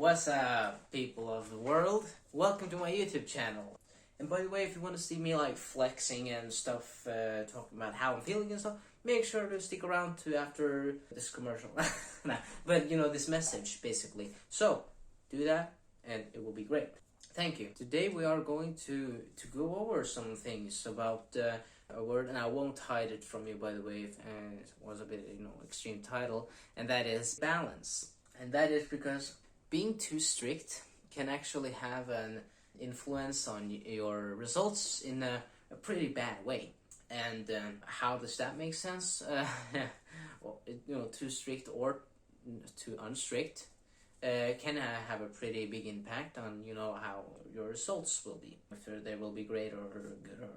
What's up, people of the world? Welcome to my YouTube channel. And by the way, if you want to see me like flexing and stuff, talking about how I'm feeling and stuff, make sure to stick around to after this commercial. Nah, but you know, this message basically. So, do that and it will be great. Thank you. Today we are going to go over some things about a word, and I won't hide it from you, by the way, if, it was a bit, extreme title, and that is balance. And that is because being too strict can actually have an influence on your results in a pretty bad way. And how does that make sense? Well, too strict or too unstrict can have a pretty big impact on how your results will be, whether they will be great or good.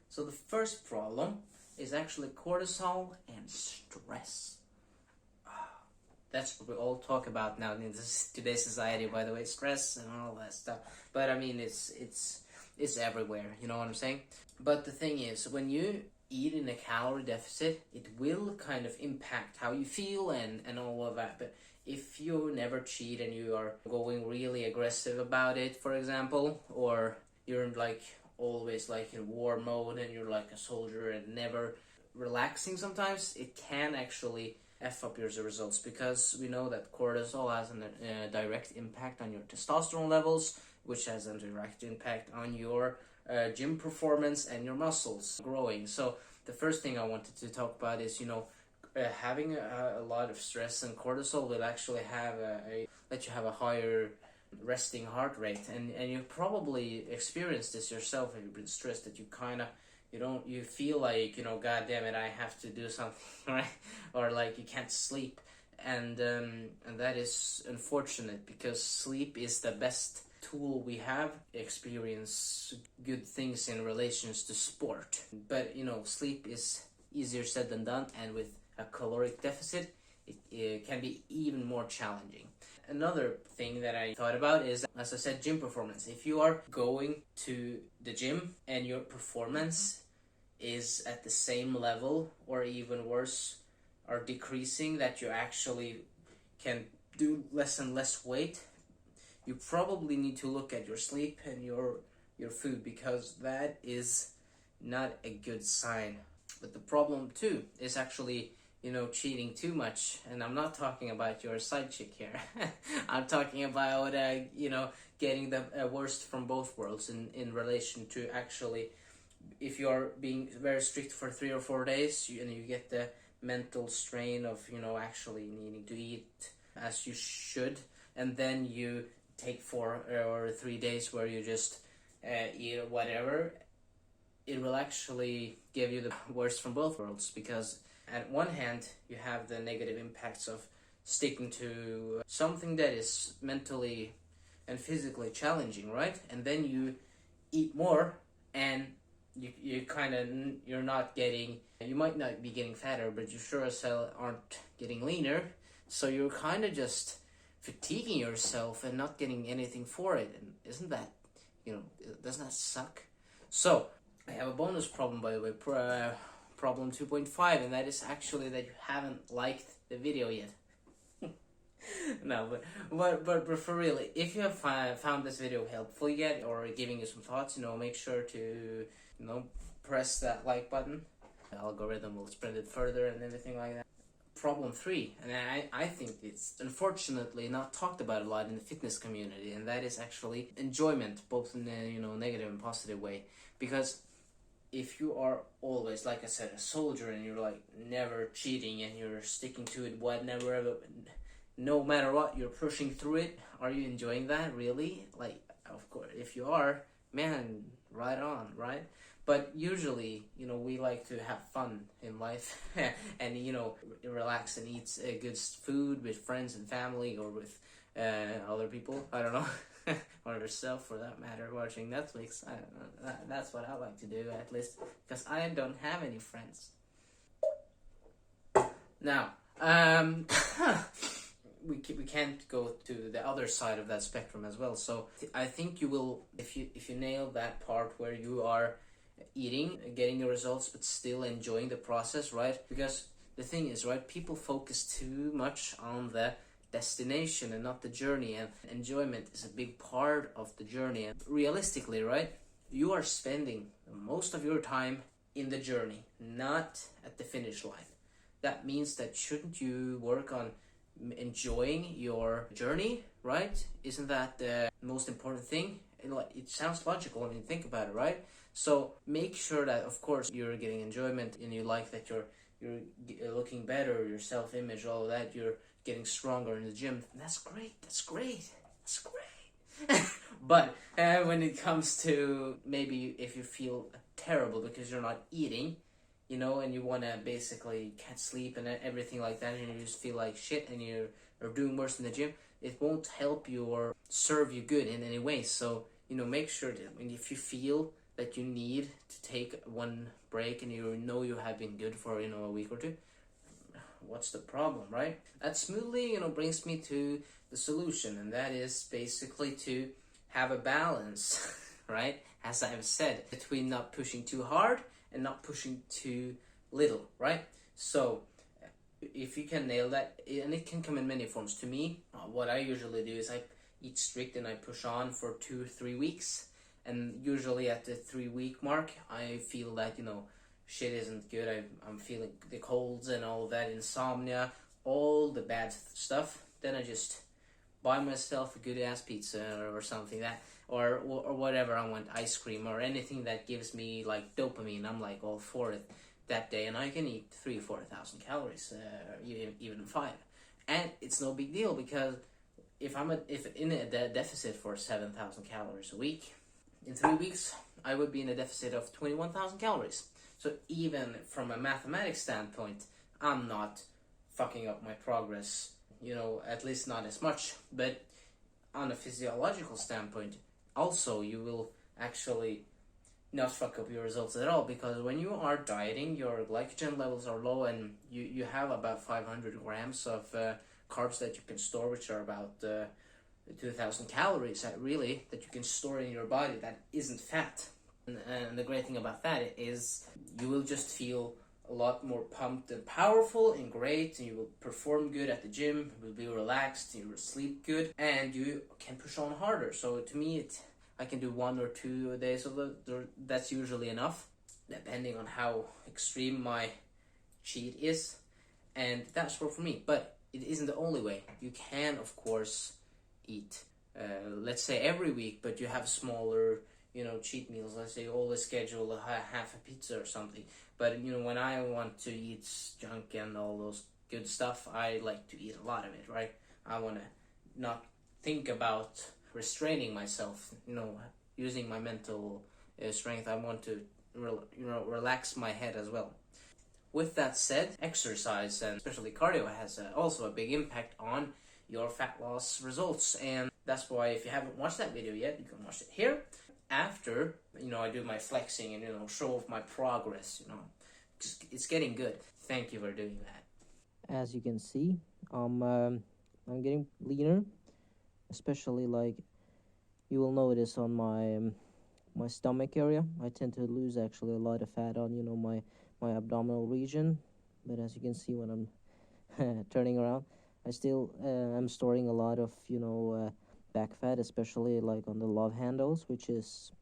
So the first problem is actually cortisol and stress. That's what we all talk about now in today's society, by the way, stress and all that stuff. But I mean, it's everywhere, you know what I'm saying? But the thing is, when you eat in a calorie deficit, it will kind of impact how you feel and all of that. But if you never cheat and you are going really aggressive about it, for example, or you're like always like in war mode and you're like a soldier and never relaxing sometimes, it can actually F up your results, because we know that cortisol has a direct impact on your testosterone levels, which has a direct impact on your gym performance and your muscles growing. So the first thing I wanted to talk about is, having a lot of stress and cortisol will actually have let you have a higher resting heart rate, and you probably experienced this yourself if you've been stressed, that you feel like, God damn it, I have to do something, right? Or like you can't sleep. And that is unfortunate, because sleep is the best tool we have to experience good things in relations to sport. But, sleep is easier said than done, and with a caloric deficit, it can be even more challenging. Another thing that I thought about is, as I said, gym performance. If you are going to the gym and your performance is at the same level or even worse, are decreasing, that you actually can do less and less weight, you probably need to look at your sleep and your food, because that is not a good sign. But the problem too is actually cheating too much. And I'm not talking about your side chick here. I'm talking about, getting the worst from both worlds in relation to actually, if you're being very strict for 3 or 4 days, and you get the mental strain of, actually needing to eat as you should, and then you take 4 or 3 days where you just eat whatever, it will actually give you the worst from both worlds, because at one hand, you have the negative impacts of sticking to something that is mentally and physically challenging, right? And then you eat more, and you're not getting, you might not be getting fatter, but you sure as hell aren't getting leaner. So you're kind of just fatiguing yourself and not getting anything for it. And isn't that, doesn't that suck? So I have a bonus problem, by the way. Problem 2.5, and that is actually that you haven't liked the video yet. No, but for real, if you have found this video helpful yet, or giving you some thoughts, make sure to press that like button. The algorithm will spread it further and everything like that. Problem 3, and I think it's unfortunately not talked about a lot in the fitness community, and that is actually enjoyment, both in a negative and positive way. Because if you are always, like I said, a soldier, and you're like never cheating and you're sticking to it, no matter what, you're pushing through it, are you enjoying that really? Like, of course, if you are, man, right on, right? But usually, we like to have fun in life and, relax and eat good food with friends and family, or with other people, I don't know. Or yourself, for that matter, watching Netflix. I don't know. That's what I like to do, at least, because I don't have any friends. Now, we can't go to the other side of that spectrum as well. So I think you will, if you nail that part where you are eating, getting your results, but still enjoying the process, right? Because the thing is, right, people focus too much on the destination and not the journey, and enjoyment is a big part of the journey. And realistically, right, you are spending most of your time in the journey, not at the finish line. That means that shouldn't you work on enjoying your journey, right? Isn't that the most important thing? It sounds logical when you think about it, right? So make sure that, of course, you're getting enjoyment and you like that you're looking better, your self-image, all of that, you're getting stronger in the gym. That's great. But when it comes to maybe if you feel terrible because you're not eating, and you want to basically can't sleep and everything like that, and you just feel like shit and you're doing worse in the gym, it won't help you or serve you good in any way. So, make sure that if you feel that you need to take one break and you have been good for, a week or two, what's the problem, right? That smoothly, brings me to the solution, and that is basically to have a balance, right? As I've said, between not pushing too hard and not pushing too little, right? So if you can nail that, and it can come in many forms. To me, what I usually do is I eat strict and I push on for 2-3 weeks, and usually at the 3-week mark I feel that shit isn't good. I'm feeling the colds and all of that, insomnia, all the bad stuff. Then I just buy myself a good ass pizza or something or whatever I want, ice cream or anything that gives me like dopamine. I'm like all for it that day, and I can eat 3,000 or 4,000 calories, even 5, and it's no big deal, because if in a deficit for 7,000 calories a week, in 3 weeks I would be in a deficit of 21,000 calories. So even from a mathematics standpoint, I'm not fucking up my progress, at least not as much. But on a physiological standpoint, also, you will actually not fuck up your results at all, because when you are dieting, your glycogen levels are low, and you have about 500 grams of carbs that you can store, which are about 2,000 calories that you can store in your body that isn't fat. And the great thing about that is you will just feel a lot more pumped and powerful and great, and you will perform good at the gym, you will be relaxed, you will sleep good, and you can push on harder. So to me, I can do 1 or 2 days of that's usually enough, depending on how extreme my cheat is, and that's worked for me. But it isn't the only way. You can, of course, eat, let's say every week, but you have smaller, cheat meals. Let's say you always schedule half a pizza or something. But when I want to eat junk and all those good stuff, I like to eat a lot of it, right? I want to not think about restraining myself, using my mental strength. I want to relax my head as well. With that said, exercise, and especially cardio, has also a big impact on your fat loss results, and that's why if you haven't watched that video yet, you can watch it here. After I do my flexing and show off my progress, it's getting good. Thank you for doing that. As you can see, I'm getting leaner, especially like you will notice on my stomach area. I tend to lose actually a lot of fat on my abdominal region, but as you can see when I'm turning around, I still am storing a lot of back fat, especially like on the love handles, which is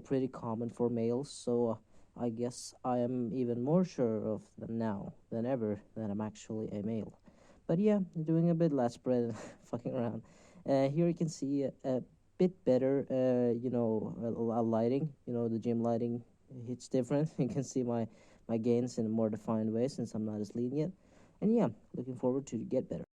pretty common for males. So I guess I am even more sure of them now than ever that I'm actually a male. But yeah, doing a bit less spread, fucking around. Here you can see a bit better, lighting. The gym lighting hits different. You can see my gains in a more defined way since I'm not as lean yet. And yeah, looking forward to get better.